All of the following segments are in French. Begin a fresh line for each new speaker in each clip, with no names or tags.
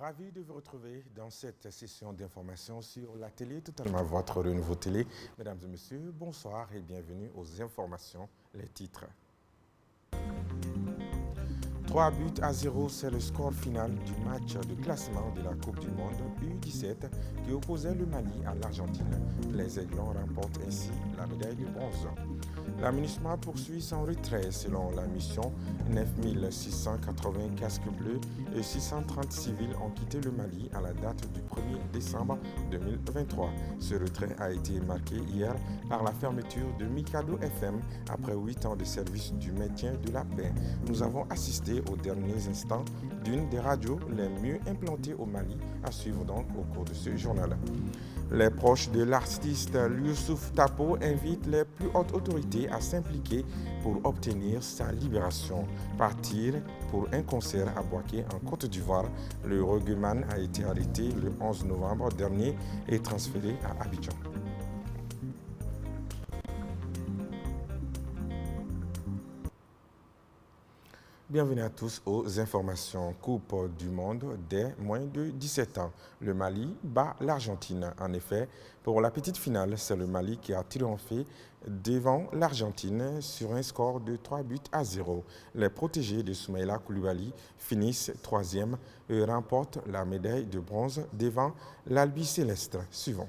Ravi de vous retrouver dans cette session d'information sur la télé, totalement votre renouveau télé. Mesdames et messieurs, bonsoir et bienvenue aux informations, les titres. 3-0, c'est le score final du match de classement de la Coupe du Monde U17 qui opposait le Mali à l'Argentine. Les Aiglons remportent ainsi la médaille de bronze. La MINUSMA poursuit son retrait selon la mission. 9680 casques bleus et 630 civils ont quitté le Mali à la date du 1er décembre 2023. Ce retrait a été marqué hier par la fermeture de Mikado FM après 8 ans de service du maintien de la paix. Nous avons assisté aux derniers instants d'une des radios les mieux implantées au Mali, à suivre donc au cours de ce journal. Les proches de l'artiste Youssouf Tapo invitent les plus hautes autorités à s'impliquer pour obtenir sa libération. Partir pour un concert à Boaké en Côte d'Ivoire, le rugbyman a été arrêté le 11 novembre dernier et transféré à Abidjan. Bienvenue à tous aux informations Coupe du Monde des moins de 17 ans. Le Mali bat l'Argentine. En effet, pour la petite finale, c'est le Mali qui a triomphé devant l'Argentine sur un score de 3-0. Les protégés de Soumaïla Koulibaly finissent troisième et remportent la médaille de bronze devant l'Albi Céleste. Suivant.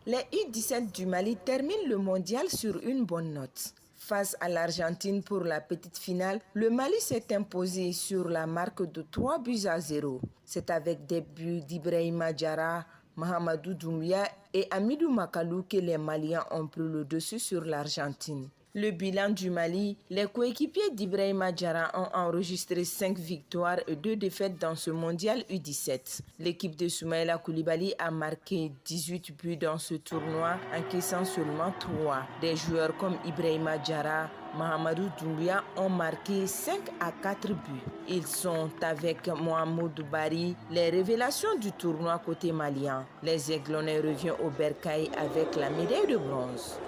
Les U17 du Mali terminent le mondial sur une bonne note. Face à l'Argentine pour la petite finale, le Mali s'est imposé sur la marque de 3-0. C'est avec des buts d'Ibrahima Diarra, Mahamadou Doumbia et Amidou Makalou que les Maliens ont pris le dessus sur l'Argentine. Le bilan du Mali, les coéquipiers d'Ibrahima Diarra ont enregistré 5 victoires et 2 défaites dans ce mondial U17. L'équipe de Soumaïla Koulibaly a marqué 18 buts dans ce tournoi, encaissant seulement 3. Des joueurs comme Ibrahima Diarra, Mahamadou Doumbia ont marqué 5 à 4 buts. Ils sont avec Mohamedou Bari les révélations du tournoi côté malien. Les Aiglonnais reviennent au Bercail avec la médaille de bronze.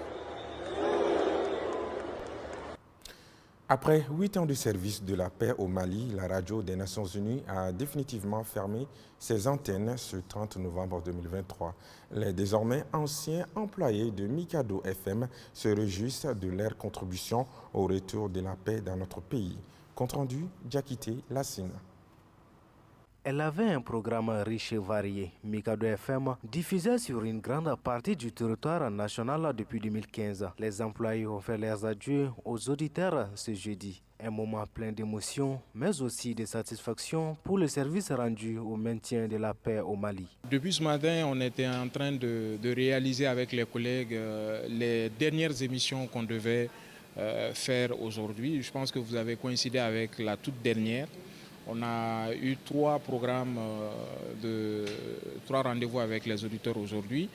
Après 8 ans de service de la paix au Mali, la radio des Nations Unies a définitivement fermé ses antennes ce 30 novembre 2023. Les désormais anciens employés de Mikado FM se réjouissent de leur contribution au retour de la paix dans notre pays. Compte rendu, Diakité Lassine.
Elle avait un programme riche et varié. Mikado FM diffusait sur une grande partie du territoire national depuis 2015. Les employés ont fait leurs adieux aux auditeurs ce jeudi. Un moment plein d'émotions, mais aussi de satisfaction pour le service rendu au maintien de la paix au Mali.
Depuis ce matin, on était en train de réaliser avec les collègues les dernières émissions qu'on devait faire aujourd'hui. Je pense que vous avez coïncidé avec la toute dernière. On a eu 3 programmes, 3 rendez-vous avec les auditeurs aujourd'hui.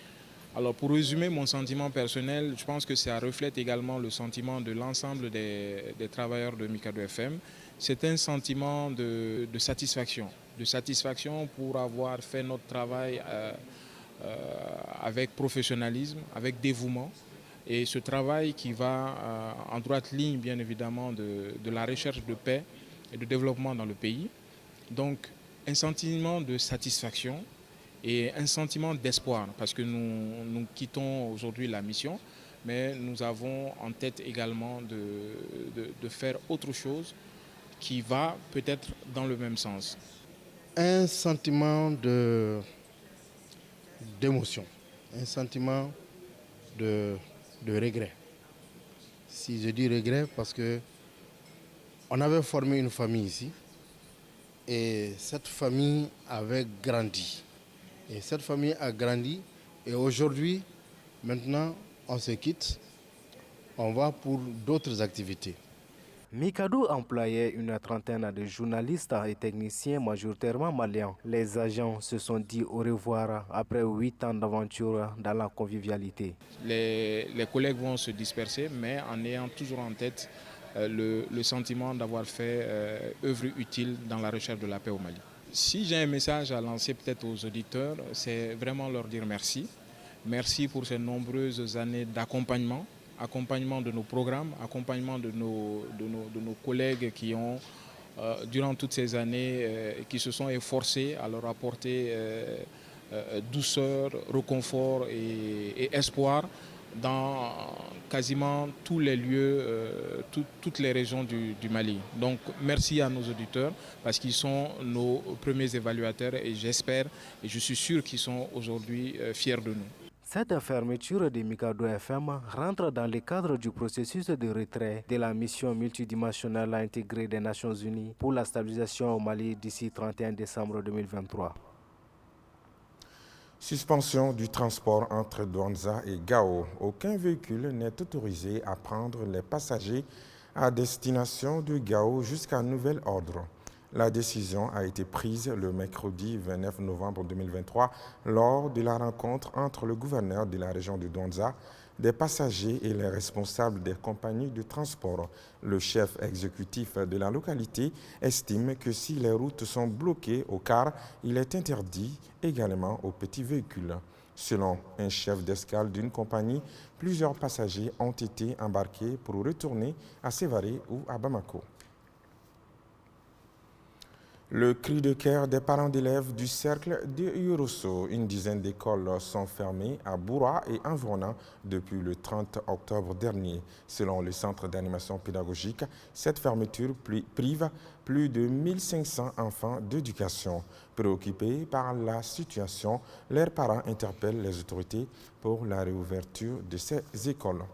Alors pour résumer mon sentiment personnel, je pense que ça reflète également le sentiment de l'ensemble des travailleurs de Mikado FM. C'est un sentiment de satisfaction pour avoir fait notre travail avec professionnalisme, avec dévouement. Et ce travail qui va en droite ligne, bien évidemment, de la recherche de paix et de développement dans le pays. Donc, un sentiment de satisfaction et un sentiment d'espoir, parce que nous quittons aujourd'hui la mission, mais nous avons en tête également de faire autre chose qui va peut-être dans le même sens.
Un sentiment d'émotion, un sentiment de regret. Si je dis regret, parce que on avait formé une famille ici et cette famille avait grandi. Et cette famille a grandi et aujourd'hui, maintenant, on se quitte, on va pour d'autres activités.
Mikado employait une trentaine de journalistes et techniciens majoritairement maliens. Les agents se sont dit au revoir après 8 ans d'aventure dans la convivialité.
Les collègues vont se disperser, mais en ayant toujours en tête le sentiment d'avoir fait œuvre utile dans la recherche de la paix au Mali. Si j'ai un message à lancer peut-être aux auditeurs, c'est vraiment leur dire merci. Merci pour ces nombreuses années d'accompagnement de nos programmes, accompagnement de nos collègues qui ont durant toutes ces années, qui se sont efforcés à leur apporter douceur, réconfort et espoir dans quasiment tous les lieux, toutes les régions du Mali. Donc merci à nos auditeurs parce qu'ils sont nos premiers évaluateurs et j'espère et je suis sûr qu'ils sont aujourd'hui fiers de nous.
Cette fermeture de Mikado FM rentre dans le cadre du processus de retrait de la mission multidimensionnelle intégrée des Nations Unies pour la stabilisation au Mali d'ici 31 décembre 2023.
Suspension du transport entre Douentza et Gao. Aucun véhicule n'est autorisé à prendre les passagers à destination de Gao jusqu'à nouvel ordre. La décision a été prise le mercredi 29 novembre 2023 lors de la rencontre entre le gouverneur de la région de Douentza, des passagers et les responsables des compagnies de transport. Le chef exécutif de la localité estime que si les routes sont bloquées au car, il est interdit également aux petits véhicules. Selon un chef d'escale d'une compagnie, plusieurs passagers ont été embarqués pour retourner à Sévaré ou à Bamako. Le cri de cœur des parents d'élèves du cercle de Yorosso. Une dizaine d'écoles sont fermées à Boura et environnant depuis le 30 octobre dernier. Selon le centre d'animation pédagogique, cette fermeture prive plus de 1500 enfants d'éducation. Préoccupés par la situation, leurs parents interpellent les autorités pour la réouverture de ces écoles.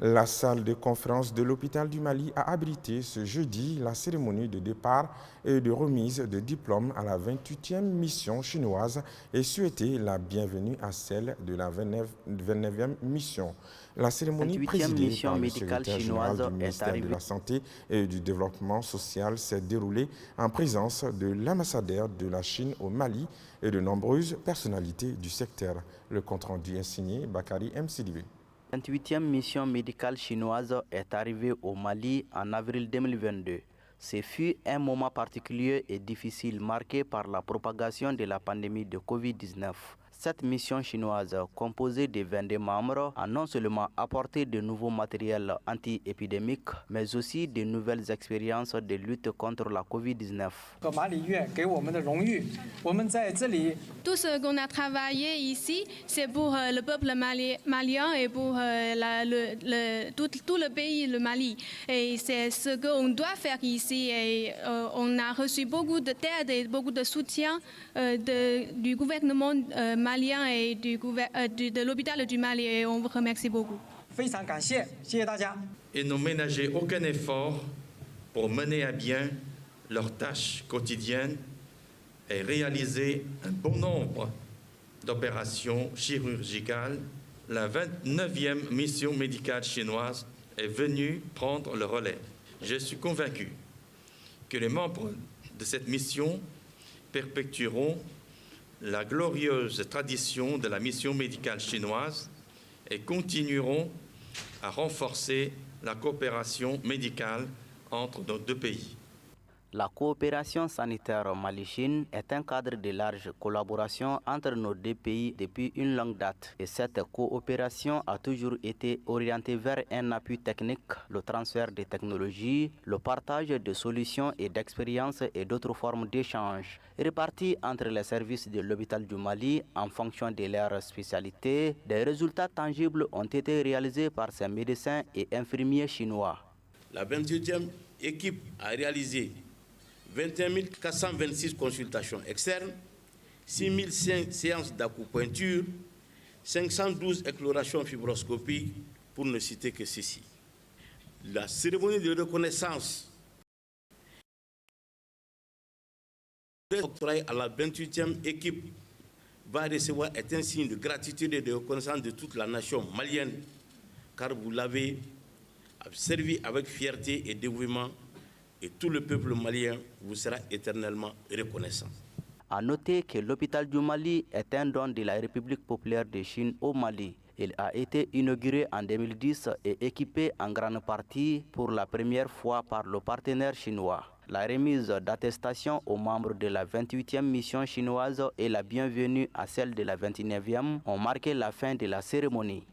La salle de conférence de l'hôpital du Mali a abrité ce jeudi la cérémonie de départ et de remise de diplôme à la 28e mission chinoise et souhaité la bienvenue à celle de la 29e mission. La cérémonie présidée par le secrétaire général du ministère de la Santé et du Développement social s'est déroulée en présence de l'ambassadeur de la Chine au Mali et de nombreuses personnalités du secteur. Le compte-rendu est signé Bakari Msidibé.
La 28e mission médicale chinoise est arrivée au Mali en avril 2022. Ce fut un moment particulier et difficile marqué par la propagation de la pandémie de Covid-19. Cette mission chinoise, composée de 22 membres, a non seulement apporté de nouveaux matériels anti-épidémiques, mais aussi de nouvelles expériences de lutte contre la Covid-19.
Tout ce qu'on a travaillé ici, c'est pour le peuple malien et pour tout le pays, le Mali. Et c'est ce qu'on doit faire ici. Et on a reçu beaucoup d'aide et beaucoup de soutien du gouvernement malien et de l'hôpital du Mali. Et on vous remercie beaucoup.
Et n'ont ménagé aucun effort pour mener à bien leurs tâches quotidiennes et réaliser un bon nombre d'opérations chirurgicales. La 29e mission médicale chinoise est venue prendre le relais. Je suis convaincu que les membres de cette mission perpétueront la glorieuse tradition de la mission médicale chinoise et continueront à renforcer la coopération médicale entre nos deux pays.
La coopération sanitaire Mali-Chine est un cadre de large collaboration entre nos deux pays depuis une longue date. Et cette coopération a toujours été orientée vers un appui technique, le transfert de technologies, le partage de solutions et d'expériences et d'autres formes d'échange. Répartis entre les services de l'hôpital du Mali en fonction de leur spécialité, des résultats tangibles ont été réalisés par ces médecins et infirmiers chinois.
La 28e équipe a réalisé 21 426 consultations externes, 6 005 séances d'acupuncture, 512 échlorations fibroscopiques, pour ne citer que ceci. La cérémonie de reconnaissance octroyée à la 28e équipe va recevoir est un signe de gratitude et de reconnaissance de toute la nation malienne, car vous l'avez servi avec fierté et dévouement. Et tout le peuple malien vous sera éternellement reconnaissant.
À noter que l'hôpital du Mali est un don de la République populaire de Chine au Mali. Il a été inauguré en 2010 et équipé en grande partie pour la première fois par le partenaire chinois. La remise d'attestation aux membres de la 28e mission chinoise et la bienvenue à celle de la 29e ont marqué la fin de la cérémonie.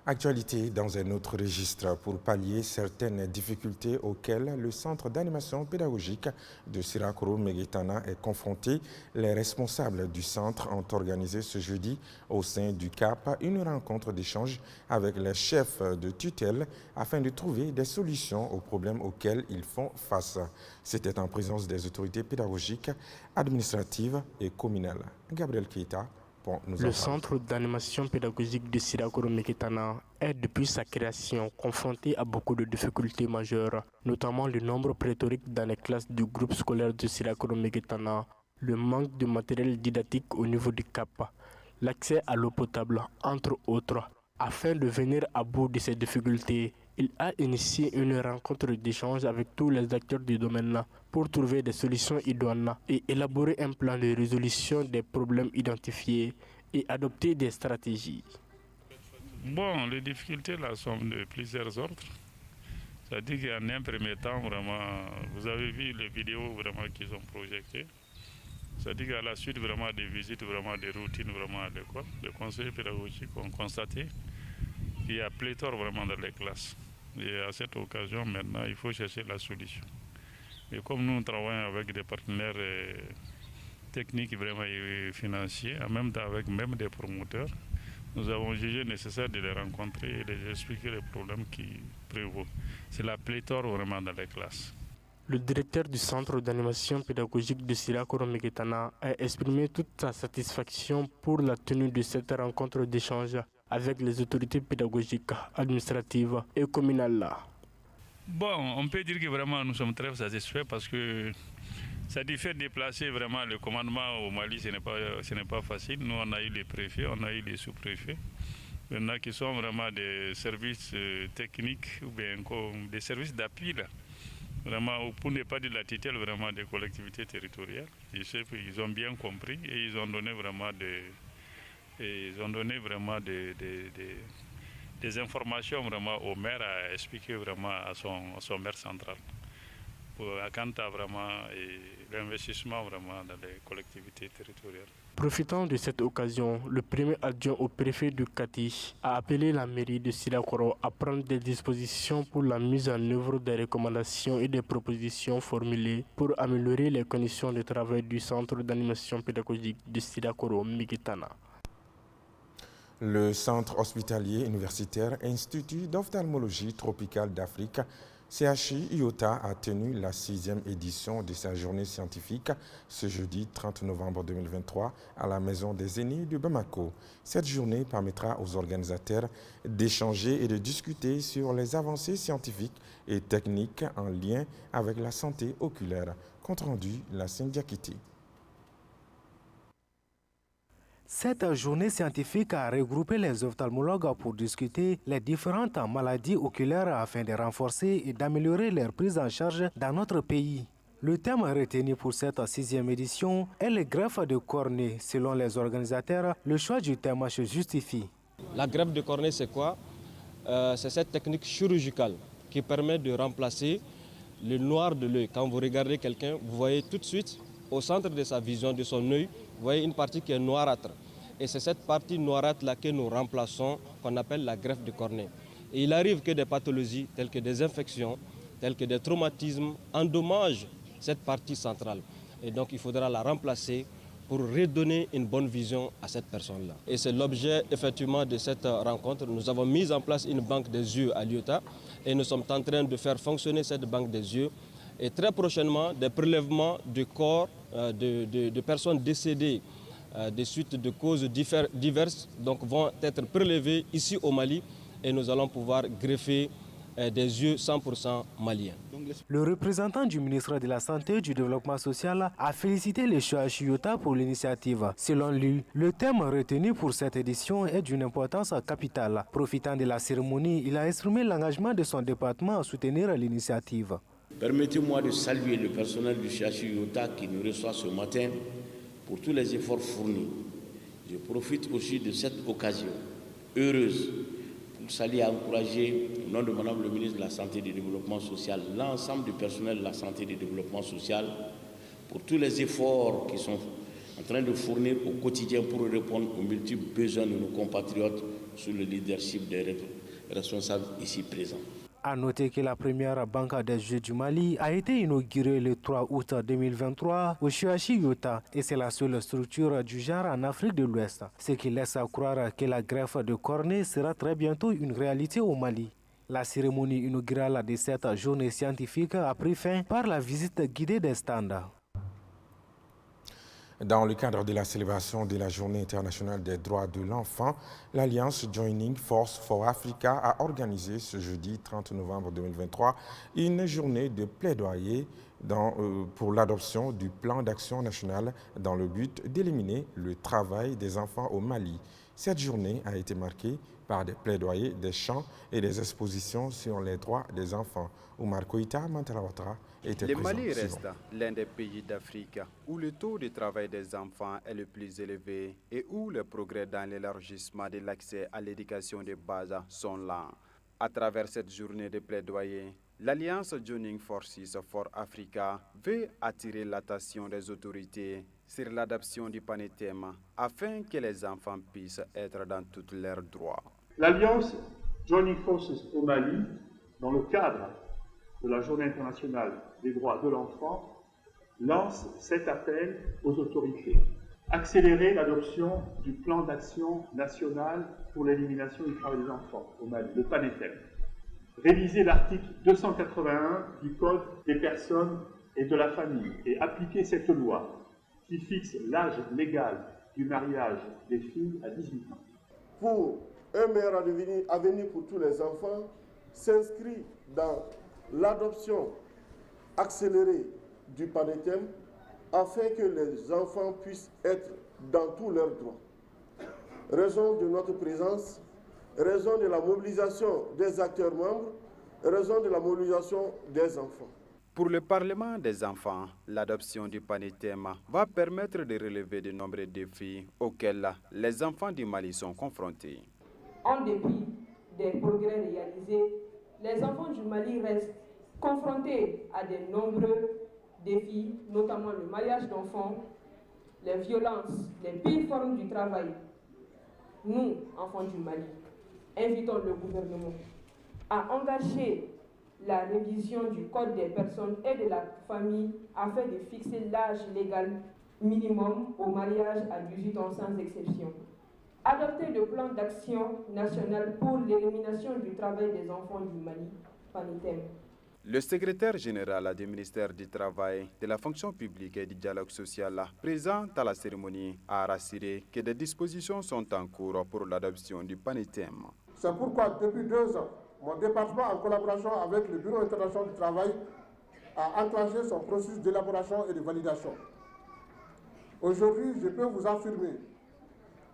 Actualité dans un autre registre pour pallier certaines difficultés auxquelles le centre d'animation pédagogique de Sirakoro Meguetana est confronté. Les responsables du centre ont organisé ce jeudi au sein du CAP une rencontre d'échange avec les chefs de tutelle afin de trouver des solutions aux problèmes auxquels ils font face. C'était en présence des autorités pédagogiques, administratives et communales. Gabriel Keita.
Le centre d'animation pédagogique de Sirakoro Meguetana est depuis sa création confronté à beaucoup de difficultés majeures, notamment le nombre pléthorique dans les classes du groupe scolaire de Sirakoro Meguetana, le manque de matériel didactique au niveau du CAP, l'accès à l'eau potable, entre autres. Afin de venir à bout de ces difficultés, il a initié une rencontre d'échange avec tous les acteurs du domaine pour trouver des solutions idoines et élaborer un plan de résolution des problèmes identifiés et adopter des stratégies.
Bon, les difficultés là sont de plusieurs ordres. C'est-à-dire qu'en un premier temps, vraiment, vous avez vu les vidéos vraiment qu'ils ont projetées. C'est-à-dire qu'à la suite vraiment des visites, vraiment des routines vraiment à l'école, les conseillers pédagogiques ont constaté qu'il y a pléthore vraiment dans les classes. Et à cette occasion, maintenant, il faut chercher la solution. Et comme nous travaillons avec des partenaires techniques vraiment et financiers, en même temps avec même des promoteurs, nous avons jugé nécessaire de les rencontrer et de les expliquer les problèmes qui prévaut. C'est la pléthore vraiment dans les classes.
Le directeur du centre d'animation pédagogique de Sirakoro Meguetana a exprimé toute sa satisfaction pour la tenue de cette rencontre d'échange avec les autorités pédagogiques, administratives et communales.
Bon, on peut dire que vraiment nous sommes très satisfaits parce que ça dit faire déplacer vraiment le commandement au Mali, ce n'est pas facile. Nous, on a eu les préfets, on a eu les sous-préfets. Maintenant, qui sont vraiment des services techniques ou bien des services d'appui là. Vraiment, pour ne pas dire la tutelle vraiment des collectivités territoriales. Je sais qu'ils ont bien compris et ils ont donné vraiment des informations vraiment au maire à expliquer vraiment à son maire central. Quant à vraiment l'investissement vraiment dans les collectivités territoriales.
Profitant de cette occasion, le premier adjoint au préfet du Kati a appelé la mairie de Sirakoro à prendre des dispositions pour la mise en œuvre des recommandations et des propositions formulées pour améliorer les conditions de travail du centre d'animation pédagogique de Sirakoro Meguetana.
Le centre hospitalier universitaire Institut d'ophtalmologie tropicale d'Afrique CHI IOTA a tenu la 6e édition de sa journée scientifique ce jeudi 30 novembre 2023 à la Maison des Aînés de Bamako. Cette journée permettra aux organisateurs d'échanger et de discuter sur les avancées scientifiques et techniques en lien avec la santé oculaire. Compte rendu, la Sindiakiti.
Cette journée scientifique a regroupé les ophtalmologues pour discuter les différentes maladies oculaires afin de renforcer et d'améliorer leur prise en charge dans notre pays. Le thème retenu pour cette 6e édition est le greffe de cornée. Selon les organisateurs, le choix du thème se justifie.
La greffe de cornée, c'est quoi? C'est cette technique chirurgicale qui permet de remplacer le noir de l'œil. Quand vous regardez quelqu'un, vous voyez tout de suite au centre de sa vision, de son œil, vous voyez une partie qui est noirâtre. Et c'est cette partie noirâtre-là que nous remplaçons, qu'on appelle la greffe de cornée. Et il arrive que des pathologies, telles que des infections, telles que des traumatismes, endommagent cette partie centrale. Et donc il faudra la remplacer pour redonner une bonne vision à cette personne-là. Et c'est l'objet effectivement de cette rencontre. Nous avons mis en place une banque des yeux à l'IOTA et nous sommes en train de faire fonctionner cette banque des yeux. Et très prochainement, des prélèvements de corps de personnes décédées des suites de causes diverses donc, vont être prélevés ici au Mali et nous allons pouvoir greffer des yeux 100% maliens.
Le représentant du ministre de la Santé et du Développement social a félicité le CHI IOTA pour l'initiative. Selon lui, le thème retenu pour cette édition est d'une importance capitale. Profitant de la cérémonie, il a exprimé l'engagement de son département à soutenir l'initiative.
Permettez-moi de saluer le personnel du CHI IOTA qui nous reçoit ce matin pour tous les efforts fournis. Je profite aussi de cette occasion heureuse pour saluer et encourager, au nom de Madame le ministre de la Santé et du Développement social, l'ensemble du personnel de la Santé et du Développement social pour tous les efforts qu'ils sont en train de fournir au quotidien pour répondre aux multiples besoins de nos compatriotes sous le leadership des responsables ici présents.
A noter que la première banque des Jeux du Mali a été inaugurée le 3 août 2023 au Chiachi-Yota et c'est la seule structure du genre en Afrique de l'Ouest, ce qui laisse à croire que la greffe de cornée sera très bientôt une réalité au Mali. La cérémonie inaugurale de cette journée scientifique a pris fin par la visite guidée des stands.
Dans le cadre de la célébration de la Journée internationale des droits de l'enfant, l'Alliance Joining Force for Africa a organisé ce jeudi 30 novembre 2023 une journée de plaidoyer pour l'adoption du plan d'action national dans le but d'éliminer le travail des enfants au Mali. Cette journée a été marquée par des plaidoyers, des chants et des expositions sur les droits des enfants. Oumar Koïta Mantarawatra était présent.
Le Mali reste l'un des pays d'Afrique où le taux de travail des enfants est le plus élevé et où les progrès dans l'élargissement de l'accès à l'éducation de base sont lents. À travers cette journée de plaidoyer, l'Alliance Joining Forces for Africa veut attirer l'attention des autorités sur l'adoption du PANETEM afin que les enfants puissent être dans tous leurs droits.
L'Alliance Joining Forces au Mali, dans le cadre de la Journée internationale des droits de l'enfant, lance cet appel aux autorités. Accélérer l'adoption du plan d'action national pour l'élimination du travail des enfants au Mali, le PANETEM. Réviser l'article 281 du Code des personnes et de la famille et appliquer cette loi qui fixe l'âge légal du mariage des filles à 18 ans.
Pour un meilleur avenir pour tous les enfants, s'inscrit dans l'adoption accélérée du PANETEM afin que les enfants puissent être dans tous leurs droits. Raison de notre présence, raison de la mobilisation des acteurs membres, raison de la mobilisation des enfants.
Pour le Parlement des enfants, l'adoption du PANETEM va permettre de relever de nombreux défis auxquels les enfants du Mali sont confrontés.
En dépit des progrès réalisés, les enfants du Mali restent confrontés à de nombreux défis, notamment le mariage d'enfants, les violences, les pires formes du travail. Nous, enfants du Mali, invitons le gouvernement à engager la révision du Code des personnes et de la famille afin de fixer l'âge légal minimum au mariage à 18 ans sans exception. Adopter le plan d'action national pour l'élimination du travail des enfants du Mali, PANETEM.
Le secrétaire général du ministère du Travail, de la fonction publique et du dialogue social, présent à la cérémonie, a rassuré que des dispositions sont en cours pour l'adoption du PANETEM.
C'est pourquoi, depuis 2 ans, mon département, en collaboration avec le Bureau international du travail, a enclenché son processus d'élaboration et de validation. Aujourd'hui, je peux vous affirmer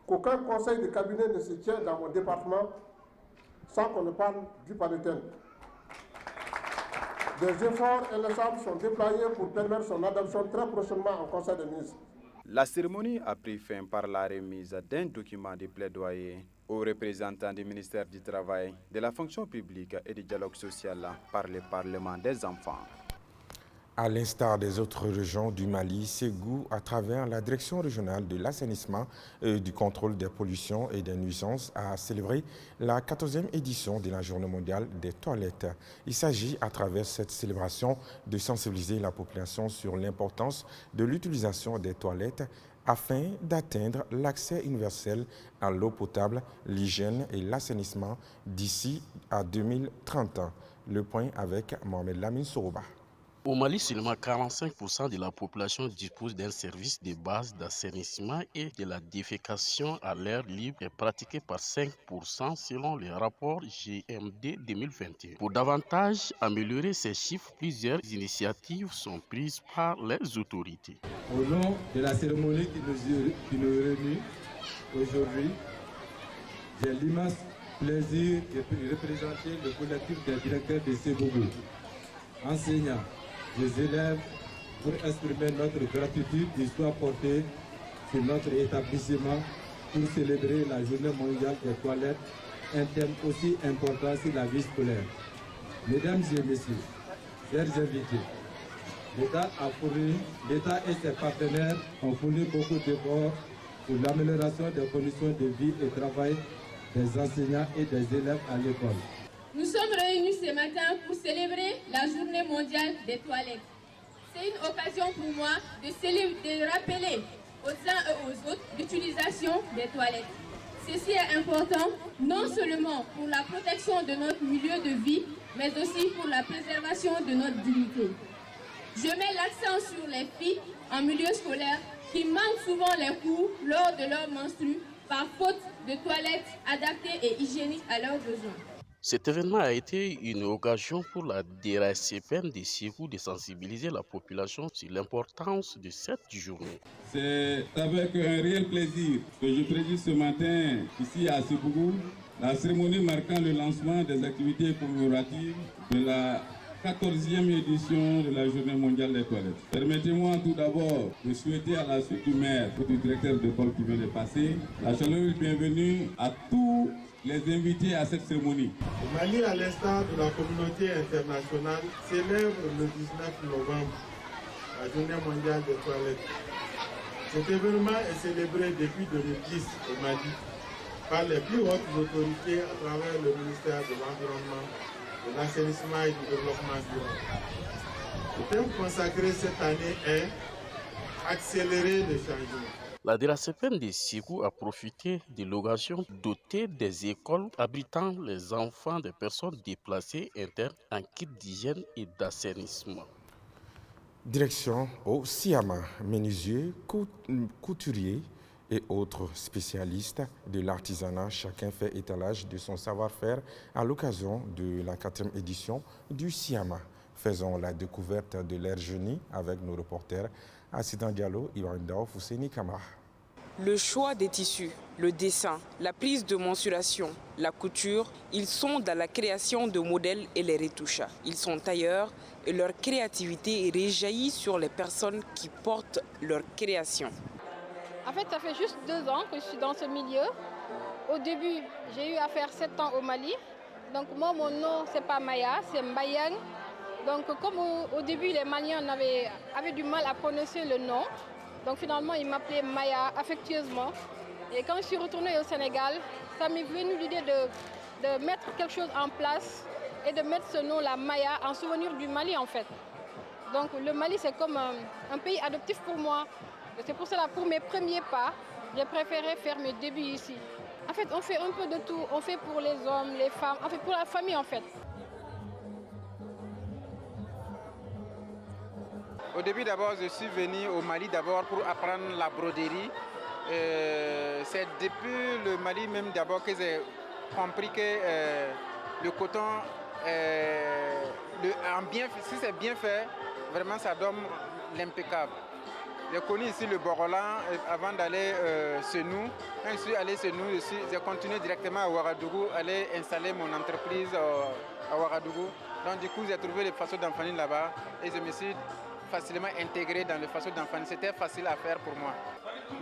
qu'aucun conseil de cabinet ne se tient dans mon département sans qu'on ne parle du PANETEM. Des efforts indépensables sont déployés pour permettre son adoption très prochainement en Conseil des ministres.
La cérémonie a pris fin par la remise d'un document de plaidoyer aux représentants du ministère du Travail, de la fonction publique et du dialogue social par le Parlement des enfants.
À l'instar des autres régions du Mali, Ségou, à travers la Direction régionale de l'assainissement et du contrôle des pollutions et des nuisances, a célébré la 14e édition de la Journée mondiale des toilettes. Il s'agit, à travers cette célébration, de sensibiliser la population sur l'importance de l'utilisation des toilettes afin d'atteindre l'accès universel à l'eau potable, l'hygiène et l'assainissement d'ici à 2030. Le point avec Mohamed Lamine Sourouba.
Au Mali, seulement 45% de la population dispose d'un service de base d'assainissement et de la défécation à l'air libre est pratiquée par 5% selon le rapport GMD 2021. Pour davantage améliorer ces chiffres, plusieurs initiatives sont prises par les autorités.
Au nom de la cérémonie qui nous réunit aujourd'hui, j'ai l'immense plaisir de représenter le collectif des directeurs de Ségou, enseignants, les élèves, pour exprimer notre gratitude qui soit portée sur notre établissement pour célébrer la Journée mondiale des toilettes, un thème aussi important sur la vie scolaire. Mesdames et messieurs, chers invités, l'État et ses partenaires ont fourni beaucoup d'efforts pour l'amélioration des conditions de vie et de travail des enseignants et des élèves à l'école.
Nous sommes réunis ce matin pour célébrer la journée mondiale des toilettes. C'est une occasion pour moi de rappeler aux uns et aux autres l'utilisation des toilettes. Ceci est important non seulement pour la protection de notre milieu de vie, mais aussi pour la préservation de notre dignité. Je mets l'accent sur les filles en milieu scolaire qui manquent souvent les cours lors de leur menstru par faute de toilettes adaptées et hygiéniques à leurs besoins.
Cet événement a été une occasion pour la DRACPN de Ségou de sensibiliser la population sur l'importance de cette journée.
C'est avec un réel plaisir que je préside ce matin ici à Sébougou la cérémonie marquant le lancement des activités commémoratives de la 14e édition de la Journée mondiale des toilettes. Permettez-moi tout d'abord de souhaiter à la suite du maire et du directeur d'école qui vient de passer la chaleureuse bienvenue à tous les invités à cette cérémonie.
Le Mali, à l'instar de la communauté internationale, célèbre le 19 novembre la Journée mondiale des toilettes. Cet événement est célébré depuis 2010 au Mali par les plus hautes autorités à travers le ministère de l'Environnement, de l'Assainissement et du Développement durable. Le thème consacré cette année est « Accélérer le changement ».
La DRACPN de Ségou a profité de l'occasion dotée des écoles abritant les enfants des personnes déplacées internes en kit d'hygiène et d'assainissement.
Direction au Siama, menuisiers, couturiers et autres spécialistes de l'artisanat. Chacun fait étalage de son savoir-faire à l'occasion de la 4e édition du Siama. Faisons la découverte de l'air génie avec nos reporters Assidan Diallo, Ibrahim Daouf, Ousseini Kamar.
Le choix des tissus, le dessin, la prise de mensuration, la couture, ils sont dans la création de modèles et les retouches. Ils sont tailleurs et leur créativité réjaillit sur les personnes qui portent leur création.
En fait, ça fait juste 2 ans que je suis dans ce milieu. Au début, j'ai eu à faire 7 ans au Mali. Donc moi, mon nom, c'est pas Maya, c'est Mbayang. Donc comme au début, les Maliens avaient du mal à prononcer le nom, donc finalement, ils m'appelaient Maya affectueusement. Et quand je suis retournée au Sénégal, ça m'est venu l'idée de mettre quelque chose en place et de mettre ce nom-là, Maya, en souvenir du Mali en fait. Donc le Mali, c'est comme un pays adoptif pour moi. C'est pour cela, pour mes premiers pas, j'ai préféré faire mes débuts ici. En fait, on fait un peu de tout. On fait pour les hommes, les femmes, on fait pour la famille en fait.
Au début, d'abord, je suis venu au Mali d'abord pour apprendre la broderie. C'est depuis le Mali même d'abord que j'ai compris que le coton, si c'est bien fait, vraiment ça donne l'impeccable. J'ai connu ici le Borolan avant d'aller Senou. Quand je suis allé Senou, j'ai continué directement à Ouagadougou, aller installer mon entreprise à Ouagadougou. Donc du coup, j'ai trouvé les façons d'enfanner là-bas et je me suis facilement intégré dans le façon d'enfanner. C'était facile à faire pour moi.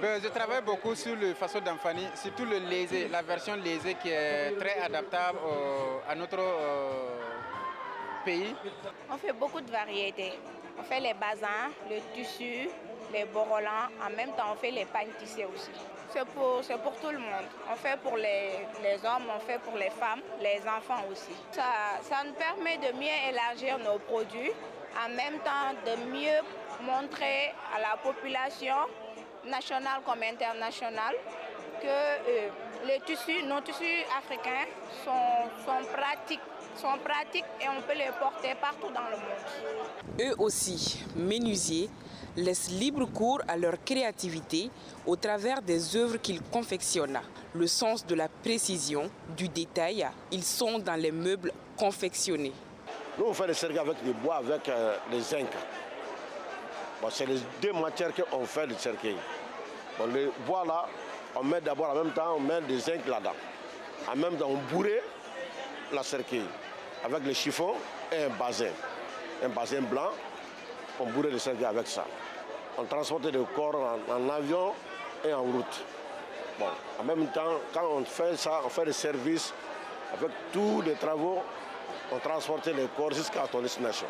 Je travaille beaucoup sur le façon d'enfanner, surtout le lésé, la version lésée qui est très adaptable à notre pays.
On fait beaucoup de variétés. On fait les basins, le tissu, les borolans. En même temps, on fait les pagnes tissées aussi. C'est pour tout le monde. On fait pour les hommes, on fait pour les femmes, les enfants aussi. Ça nous permet de mieux élargir nos produits, en même temps de mieux montrer à la population nationale comme internationale que nos tissus africains sont pratiques et on peut les porter partout dans le monde.
Eux aussi, menuisiers, laissent libre cours à leur créativité au travers des œuvres qu'ils confectionnent. Le sens de la précision, du détail, ils sont dans les meubles confectionnés.
Nous, on fait des cercueils avec du bois, avec des zinc. Bon, c'est les 2 matières qu'on fait le cercueil. Bon, le bois là, on met d'abord en même temps, on met des zinc là-dedans. En même temps, on bourre la cercueil avec le chiffon et un bassin blanc. On bourrait le cercueil avec ça. On transportait le corps en avion et en route. Bon, en même temps, quand on fait ça, on fait le service avec tous les travaux. On transportait les corps jusqu'à ton destination.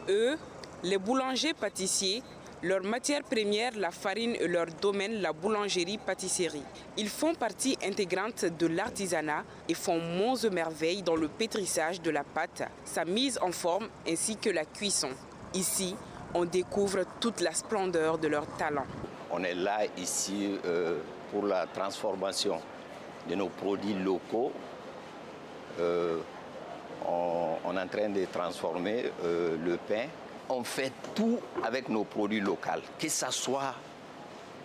Eux, les boulangers-pâtissiers, Leur matière première, la farine, et leur domaine, la boulangerie-pâtisserie. Ils font partie intégrante de l'artisanat et font monts et merveilles dans le pétrissage de la pâte, sa mise en forme ainsi que la cuisson. Ici, on découvre toute la splendeur de leur talent.
On est là ici pour la transformation de nos produits locaux. On est en train de transformer le pain. On fait tout avec nos produits locaux, que ce soit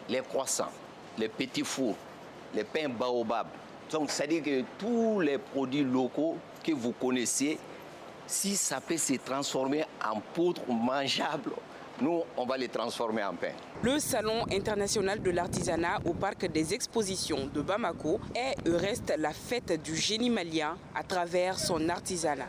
les croissants, les petits fours, les pains baobab. Donc, c'est-à-dire que tous les produits locaux que vous connaissez, si ça peut se transformer en poudre mangeable, nous, on va les transformer en pain.
Le Salon international de l'artisanat au parc des expositions de Bamako est et reste la fête du génie malien à travers son artisanat.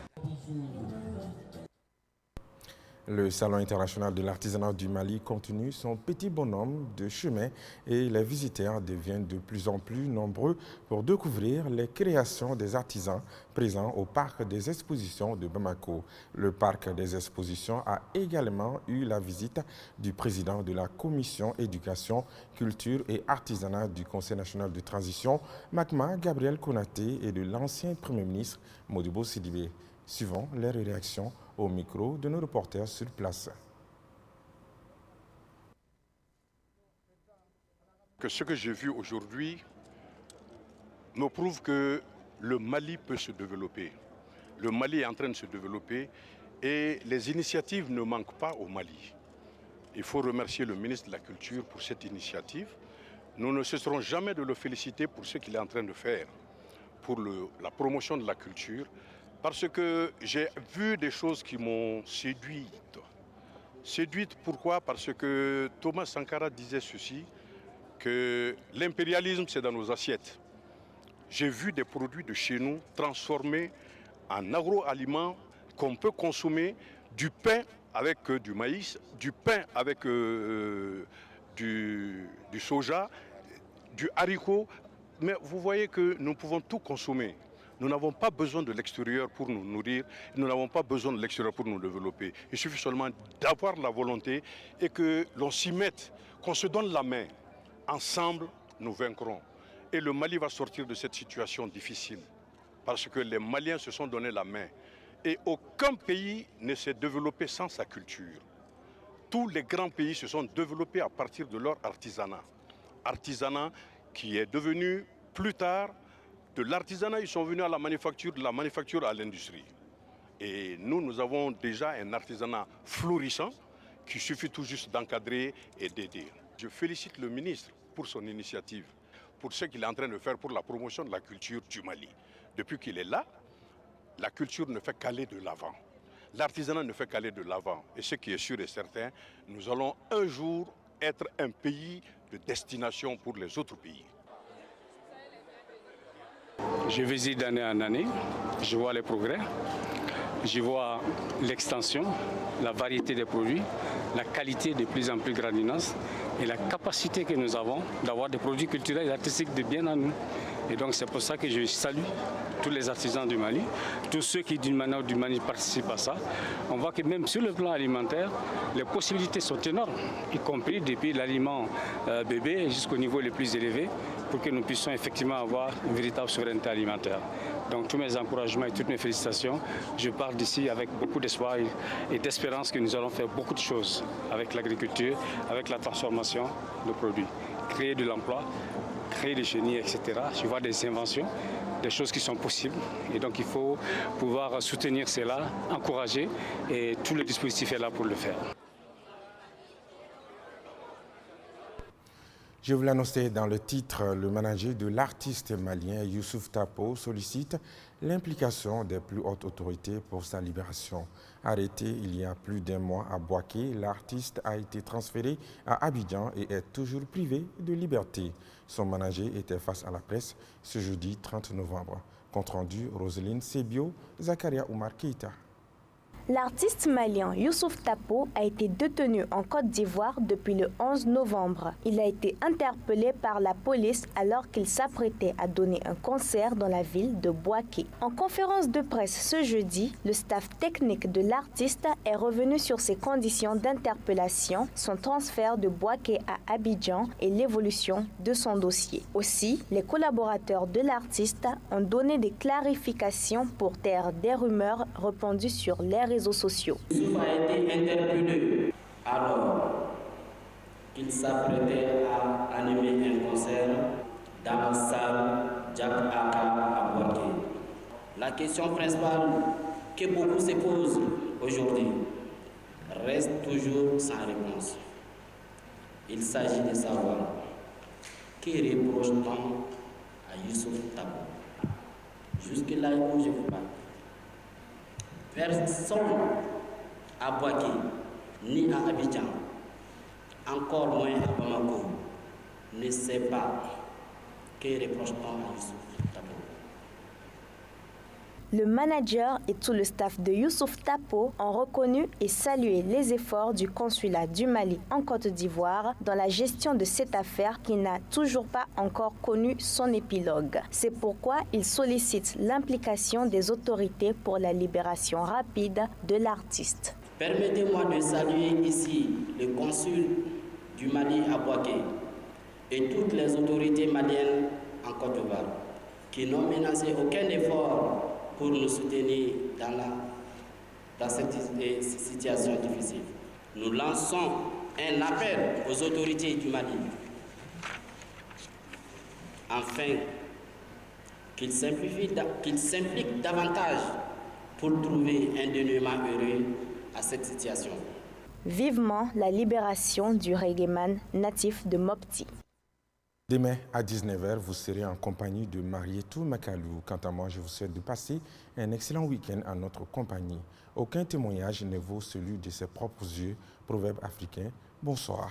Le Salon international de l'artisanat du Mali continue son petit bonhomme de chemin et les visiteurs deviennent de plus en plus nombreux pour découvrir les créations des artisans présents au parc des expositions de Bamako. Le parc des expositions a également eu la visite du président de la commission éducation, culture et artisanat du Conseil national de transition, Makma Gabriel Konaté, et de l'ancien premier ministre Modibo Sidibé. Suivant les réactions au micro de nos reporters sur place.
Ce que j'ai vu aujourd'hui me prouve que le Mali peut se développer. Le Mali est en train de se développer et les initiatives ne manquent pas au Mali. Il faut remercier le ministre de la Culture pour cette initiative. Nous ne cesserons jamais de le féliciter pour ce qu'il est en train de faire pour la promotion de la culture. Parce que j'ai vu des choses qui m'ont séduite. Séduite pourquoi? Parce que Thomas Sankara disait ceci, que l'impérialisme c'est dans nos assiettes. J'ai vu des produits de chez nous transformés en agroaliments qu'on peut consommer, du pain avec du maïs, du pain avec du soja, du haricot. Mais vous voyez que nous pouvons tout consommer. Nous n'avons pas besoin de l'extérieur pour nous nourrir, nous n'avons pas besoin de l'extérieur pour nous développer. Il suffit seulement d'avoir la volonté et que l'on s'y mette, qu'on se donne la main. Ensemble, nous vaincrons. Et le Mali va sortir de cette situation difficile parce que les Maliens se sont donné la main. Et aucun pays ne s'est développé sans sa culture. Tous les grands pays se sont développés à partir de leur artisanat. Artisanat qui est devenu plus tard de l'artisanat, ils sont venus à la manufacture, de la manufacture à l'industrie. Et nous avons déjà un artisanat florissant qu'il suffit tout juste d'encadrer et d'aider. Je félicite le ministre pour son initiative, pour ce qu'il est en train de faire pour la promotion de la culture du Mali. Depuis qu'il est là, la culture ne fait qu'aller de l'avant. L'artisanat ne fait qu'aller de l'avant. Et ce qui est sûr et certain, nous allons un jour être un pays de destination pour les autres pays.
Je visite d'année en année, je vois les progrès, je vois l'extension, la variété des produits, la qualité de plus en plus grandinoise et la capacité que nous avons d'avoir des produits culturels et artistiques de bien à nous. Et donc c'est pour ça que je salue tous les artisans du Mali, tous ceux qui d'une manière ou d'une manière participent à ça. On voit que même sur le plan alimentaire, les possibilités sont énormes, y compris depuis l'aliment bébé jusqu'au niveau le plus élevé, pour que nous puissions effectivement avoir une véritable souveraineté alimentaire. Donc tous mes encouragements et toutes mes félicitations. Je pars d'ici avec beaucoup d'espoir et d'espérance que nous allons faire beaucoup de choses avec l'agriculture, avec la transformation de produits, créer de l'emploi, créer des chenilles, etc. Je vois des inventions, des choses qui sont possibles. Et donc il faut pouvoir soutenir cela, encourager, et tout le dispositif est là pour le faire.
Je vous l'annonçais dans le titre, le manager de l'artiste malien Youssouf Tapo sollicite l'implication des plus hautes autorités pour sa libération. Arrêté il y a plus d'un mois à Bouaké, l'artiste a été transféré à Abidjan et est toujours privé de liberté. Son manager était face à la presse ce jeudi 30 novembre. Compte rendu, Roselyne Sebio, Zakaria Oumar Keita.
L'artiste malien Youssouf Tapo a été détenu en Côte d'Ivoire depuis le 11 novembre. Il a été interpellé par la police alors qu'il s'apprêtait à donner un concert dans la ville de Bouaké. En conférence de presse ce jeudi, le staff technique de l'artiste est revenu sur ses conditions d'interpellation, son transfert de Bouaké à Abidjan et l'évolution de son dossier. Aussi, les collaborateurs de l'artiste ont donné des clarifications pour taire des rumeurs répandues sur les réseaux sociaux.
Youssouf a été interpellé alors qu'il s'apprêtait à animer un concert dans la salle Jack Aka à Bouaké. La question principale que beaucoup se posent aujourd'hui reste toujours sans réponse. Il s'agit de savoir que reproche-t-on à Youssouf Tapo. Jusque-là où je vous parle. Personne à Bouaké, ni à Abidjan, encore moins à Bamako, ne sait pas que reproche-t-on à Youssouf Tapo.
Le manager et tout le staff de Youssouf Tapo ont reconnu et salué les efforts du consulat du Mali en Côte d'Ivoire dans la gestion de cette affaire qui n'a toujours pas encore connu son épilogue. C'est pourquoi ils sollicitent l'implication des autorités pour la libération rapide de l'artiste.
Permettez-moi de saluer ici le consul du Mali à Bouaké et toutes les autorités maliennes en Côte d'Ivoire qui n'ont menacé aucun effort pour nous soutenir dans cette situation difficile. Nous lançons un appel aux autorités du Mali afin qu'ils s'impliquent davantage pour trouver un dénouement heureux à cette situation.
Vivement la libération du reggaeman natif de Mopti.
Demain à 19h, vous serez en compagnie de Marietou Makalou. Quant à moi, je vous souhaite de passer un excellent week-end en notre compagnie. Aucun témoignage ne vaut celui de ses propres yeux. Proverbe africain. Bonsoir.